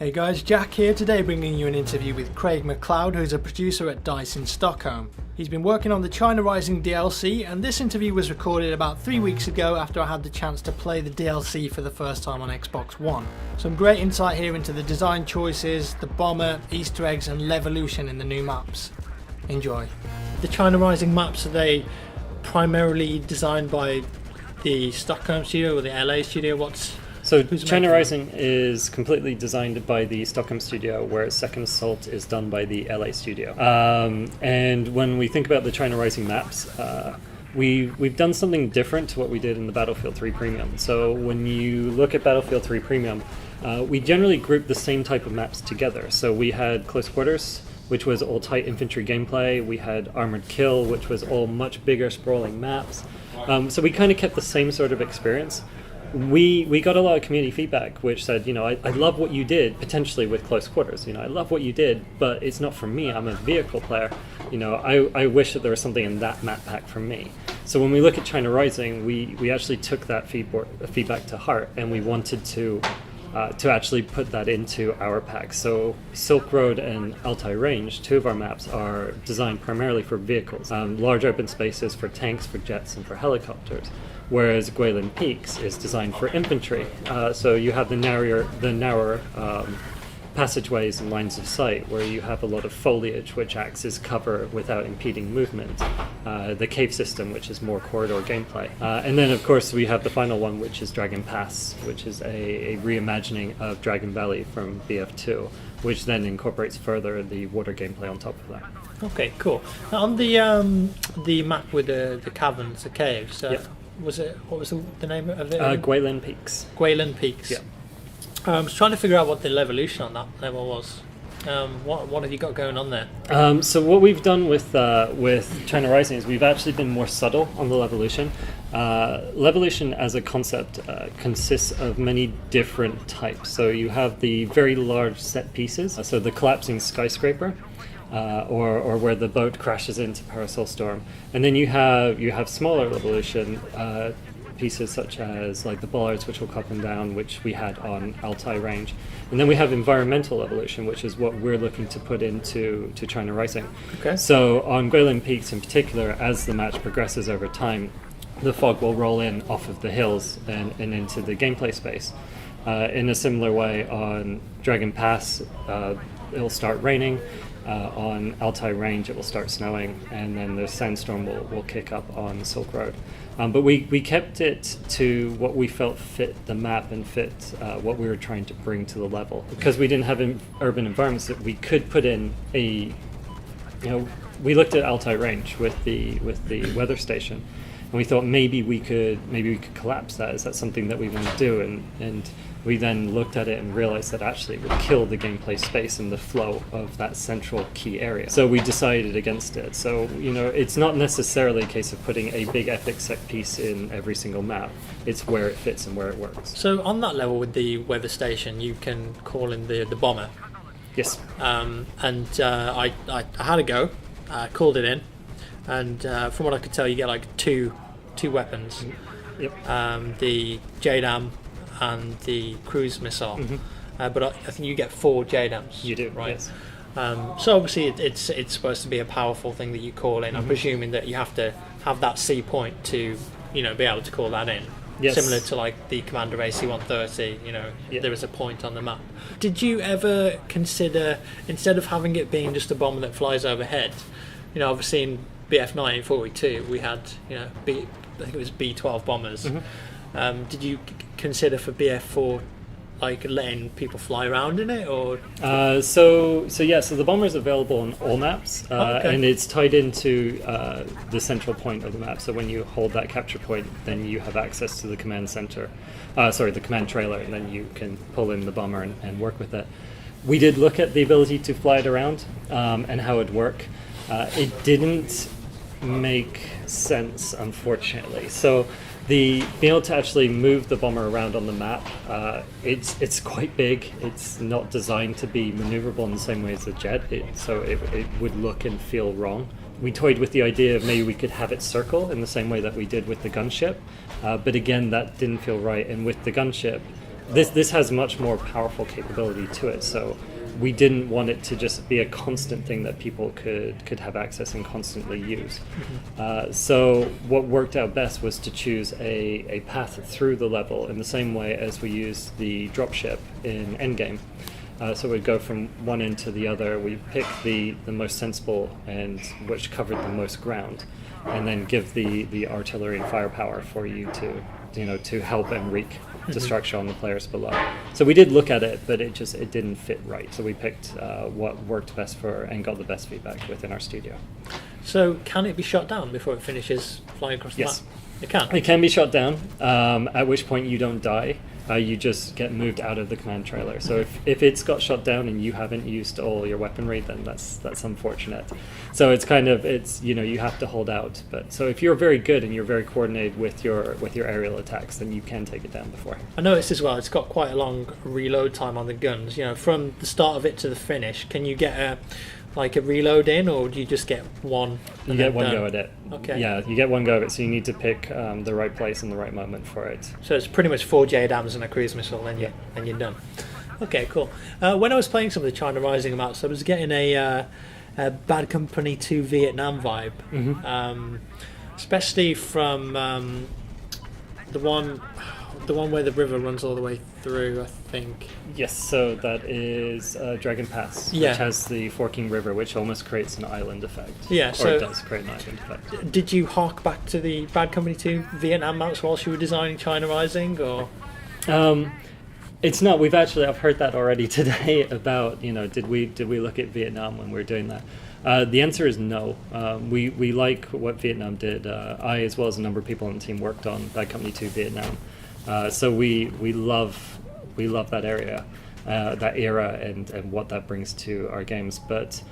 Hey guys, Jack here today bringing you an interview with Craiga Maklauda, who's a producer at Tydysh in Stockholm. He's been working on the China Rising DLC, and this interview was recorded about 3 weeks ago after I had the chance to play the DLC for the first time on Xbox One. Some great insight here into the design choices, the bomber, Easter eggs and levolution in the new maps. Enjoy. The China Rising maps, are they primarily designed by the Stockholm studio or the LA studio? So China Rising is completely designed by the Stockholm studio, whereas Second Assault is done by the LA studio. And when we think about the China Rising maps, we've done something different to what we did in the Battlefield 3 Premium. So when you look at Battlefield 3 Premium, we generally group the same type of maps together. So we had Close Quarters, which was all tight infantry gameplay. We had Armored Kill, which was all much bigger sprawling maps. So we kind of kept the same sort of experience. We got a lot of community feedback which said, I love what you did potentially with Close Quarters, I love what you did, but it's not for me. I'm a vehicle player. I wish that there was something in that map pack for me. So when we look at China Rising, we actually took that feedback to heart, and we wanted to actually put that into our pack. So Silk Road and Altai Range, two of our maps, are designed primarily for vehicles, large open spaces for tanks, for jets, and for helicopters. Whereas Guilin Peaks is designed for infantry. So you have the narrower passageways and lines of sight, where you have a lot of foliage which acts as cover without impeding movement. The cave system, which is more corridor gameplay. And then of course we have the final one, which is Dragon Pass, which is a reimagining of Dragon Valley from BF2, which then incorporates further the water gameplay on top of that. Okay, cool. Now on the map with the caverns, the caves, yeah. What was the name of it? Guilin Peaks. Guilin Peaks. Yeah. I was trying to figure out what the levolution on that level was. What have you got going on there? So what we've done with China Rising is we've actually been more subtle on the levolution. Levolution as a concept consists of many different types. So you have the very large set pieces, so the collapsing skyscraper, or where the boat crashes into Parasol Storm, and then you have smaller levolution pieces such as like the bollards, which will cut them down, which we had on Altai Range, and then we have environmental evolution, which is what we're looking to put into China Rising. Okay. So on Guilin Peaks in particular, as the match progresses over time, the fog will roll in off of the hills and into the gameplay space. In a similar way, on Dragon Pass, it'll start raining. On Altai Range it will start snowing, and then the sandstorm will kick up on Silk Road. But we kept it to what we felt fit the map and fit what we were trying to bring to the level. Because we didn't have urban environments that we could put in we looked at Altai Range with the weather station, and we thought maybe we could collapse that. Is that something that we want to do? And we then looked at it and realized that actually it would kill the gameplay space and the flow of that central key area. So we decided against it. So, it's not necessarily a case of putting a big epic set piece in every single map. It's where it fits and where it works. So on that level with the weather station, you can call in the bomber. Yes. I had a go, called it in, and from what I could tell, you get like two weapons. Yep. The JDAM and the cruise missile. Mm-hmm. But I think you get 4 JDAMs. You do, right? Yes. So obviously it's supposed to be a powerful thing that you call in. I'm presuming that you have to have that C point to be able to call that in. Yes. Similar to like the Commander AC-130, Yeah. There is a point on the map. Did you ever consider, instead of having it being just a bomber that flies overhead, obviously in BF 1942 we had I think it was B-12 bombers. Mm-hmm. Did you consider for BF4 like letting people fly around in it, or? So the bomber is available on all maps, okay. and it's tied into the central point of the map. So when you hold that capture point, then you have access to the command center, the command trailer, and then you can pull in the bomber and work with it. We did look at the ability to fly it around and how it'd work. It didn't make sense, unfortunately. So being able to actually move the bomber around on the map, it's quite big. It's not designed to be maneuverable in the same way as a jet, so it would look and feel wrong. We toyed with the idea of maybe we could have it circle in the same way that we did with the gunship, but again, that didn't feel right. And with the gunship, this has much more powerful capability to it. So we didn't want it to just be a constant thing that people could have access and constantly use. So what worked out best was to choose a path through the level in the same way as we use the dropship in Endgame. So we'd go from one end to the other. We pick the most sensible and which covered the most ground, and then give the artillery and firepower for you to help and wreak destruction on the players below. So we did look at it, but it didn't fit right. So we picked what worked best for and got the best feedback within our studio. So can it be shot down before it finishes flying across the map? It can. It can be shot down, at which point you don't die. You just get moved out of the command trailer. So if it's got shot down and you haven't used all your weaponry, then that's unfortunate. So it's you have to hold out. But so if you're very good and you're very coordinated with your aerial attacks, then you can take it down beforehand. I noticed as well, it's got quite a long reload time on the guns. From the start of it to the finish, can you get a reload in, or do you just get one? You get one go at it. Okay. Yeah, you get one go at it, so you need to pick the right place and the right moment for it. So it's pretty much 4 JDAMs and a cruise missile, and you're done. Okay, cool. When I was playing some of the China Rising maps, I was getting a Bad Company 2 Vietnam vibe, especially from the one where the river runs all the way through, I think. Yes, so that is Dragon Pass, which has the forking river, which almost creates an island effect. Yeah, so it does create an island effect. Did you hark back to the Bad Company 2 Vietnam maps whilst you were designing China Rising, or? It's not. I've heard that already today about, did we look at Vietnam when we were doing that? The answer is no. We like what Vietnam did. I, as well as a number of people on the team, worked on Bad Company 2 Vietnam. So we love that area, that era, and what that brings to our games. But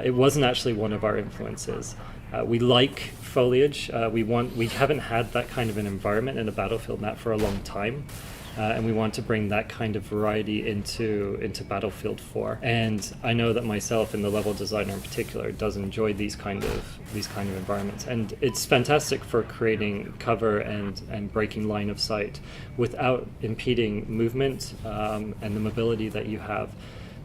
it wasn't actually one of our influences. We like foliage. We haven't had that kind of an environment in a Battlefield map for a long time. And we want to bring that kind of variety into Battlefield 4. And I know that myself, and the level designer in particular, does enjoy these kind of environments. And it's fantastic for creating cover and breaking line of sight without impeding movement and the mobility that you have,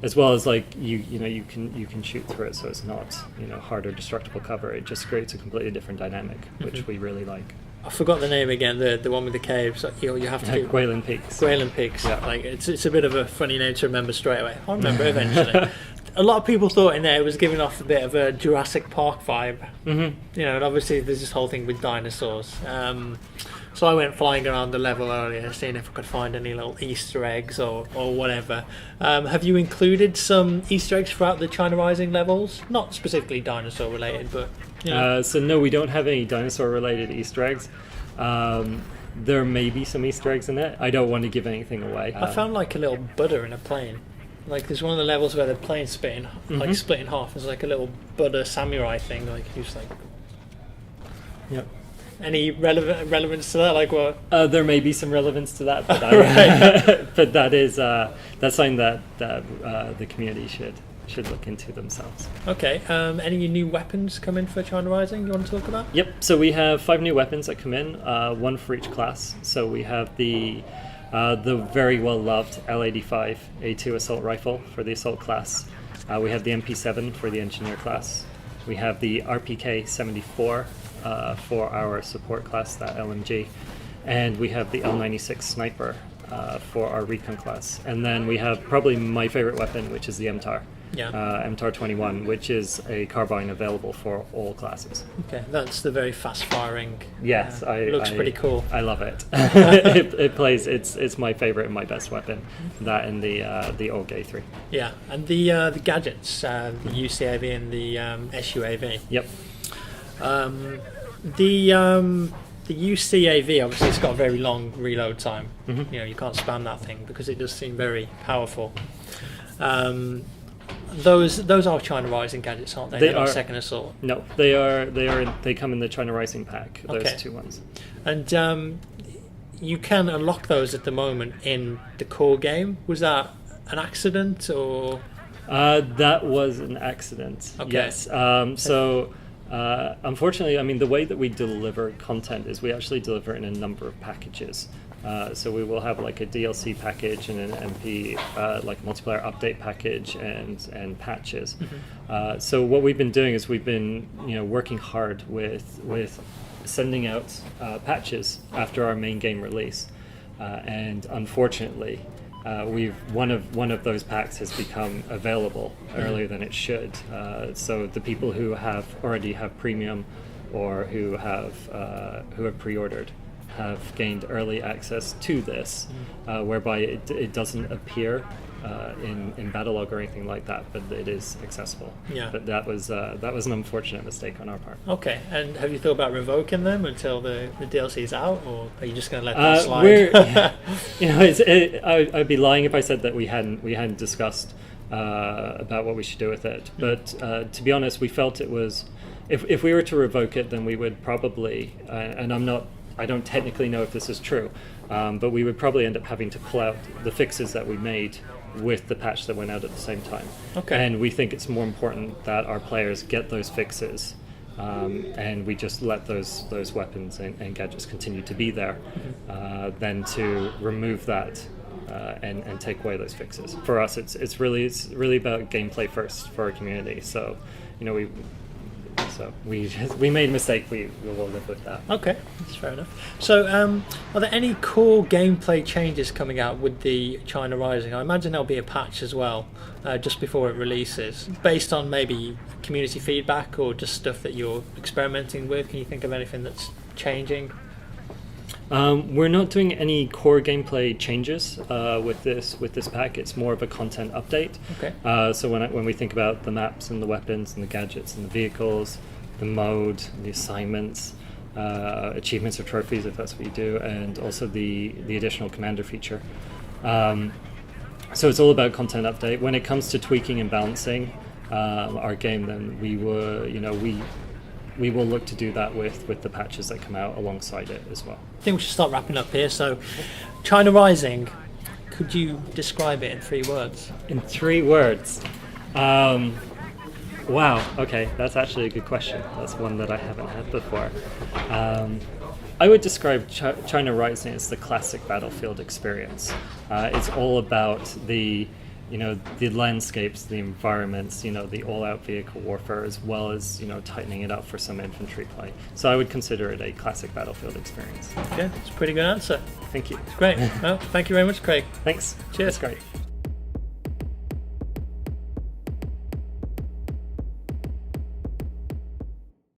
as well as you can shoot through it, so it's not hard or destructible cover. It just creates a completely different dynamic, which we really like. I forgot the name again. The one with the caves. You have to. Guilin Peaks. Guilin Peaks. Yeah. It's a bit of a funny name to remember straight away. I'll remember eventually. A lot of people thought in there it was giving off a bit of a Jurassic Park vibe. Mm-hmm. And obviously there's this whole thing with dinosaurs. So I went flying around the level earlier, seeing if I could find any little Easter eggs or whatever. Have you included some Easter eggs throughout the China Rising levels? Not specifically dinosaur related, but. So no, we don't have any dinosaur-related Easter eggs. There may be some Easter eggs in it. I don't want to give anything away. I found a little Buddha in a plane. There's one of the levels where the plane's split in half. There's a little Buddha samurai thing. He's Yep. Any relevance to that? What? There may be some relevance to that, but but that's something that the community should look into themselves. Okay. Any new weapons come in for China Rising you want to talk about? Yep. So we have 5 new weapons that come in, one for each class. So we have the very well loved L85 A2 assault rifle for the assault class. We have the MP7 for the engineer class. We have the RPK 74 for our support class, that LMG, and we have the L96 sniper for our recon class. And then we have probably my favorite weapon, which is the MTAR. Yeah. MTAR 21, which is a carbine available for all classes. Okay, that's the very fast firing. Yes, looks pretty cool. I love it. it plays. It's my favorite and my best weapon. That and the AUG A3. Yeah, and the gadgets, the UCAV and the SUAV. Yep. The UCAV, obviously, it's got a very long reload time. Mm-hmm. You can't spam that thing because it does seem very powerful. Those are China Rising gadgets, aren't they? They're not second assault. No, they are. They come in the China Rising pack. Those 2 ones. And you can unlock those at the moment in the core game. Was that an accident or? That was an accident. Okay. Yes. Unfortunately, the way that we deliver content is we actually deliver it in a number of packages. So we will have like a DLC package and an MP, like multiplayer update package and patches. So what we've been doing is we've been working hard with sending out patches after our main game release, and unfortunately, one of those packs has become available earlier than it should. So the people who already have premium or who have pre-ordered have gained early access to this, whereby it doesn't appear in Battlelog or anything like that, but it is accessible. Yeah. But that was an unfortunate mistake on our part. Okay, and have you thought about revoking them until the DLC is out, or are you just going to let them slide? I'd be lying if I said that we hadn't discussed about what we should do with it. But to be honest, we felt it was, if we were to revoke it, then we would probably, and I don't technically know if this is true, but we would probably end up having to pull out the fixes that we made with the patch that went out at the same time. Okay. And we think it's more important that our players get those fixes, and we just let those weapons and gadgets continue to be there, than to remove that and take away those fixes. For us, it's really about gameplay first for our community. So, we made a mistake. We will live with that. Okay, that's fair enough. So, are there any core gameplay changes coming out with the China Rising? I imagine there'll be a patch as well, just before it releases, based on maybe community feedback or just stuff that you're experimenting with. Can you think of anything that's changing? We're not doing any core gameplay changes with this pack. It's more of a content update. Okay. So when we think about the maps and the weapons and the gadgets and the vehicles, the mode, the assignments, achievements or trophies if that's what you do, and also the additional commander feature. So it's all about content update. When it comes to tweaking and balancing our game, then we will look to do that with the patches that come out alongside it as well. I think we should start wrapping up here. So, China Rising, could you describe it in 3 words? In 3 words? Wow, okay, that's actually a good question. That's one that I haven't had before. I would describe China Rising as the classic Battlefield experience. It's all about the landscapes, the environments, the all-out vehicle warfare, as well as, tightening it up for some infantry play. So I would consider it a classic Battlefield experience. Okay, that's a pretty good answer. Thank you. Great. Well, thank you very much, Craig. Thanks. Cheers. That's great.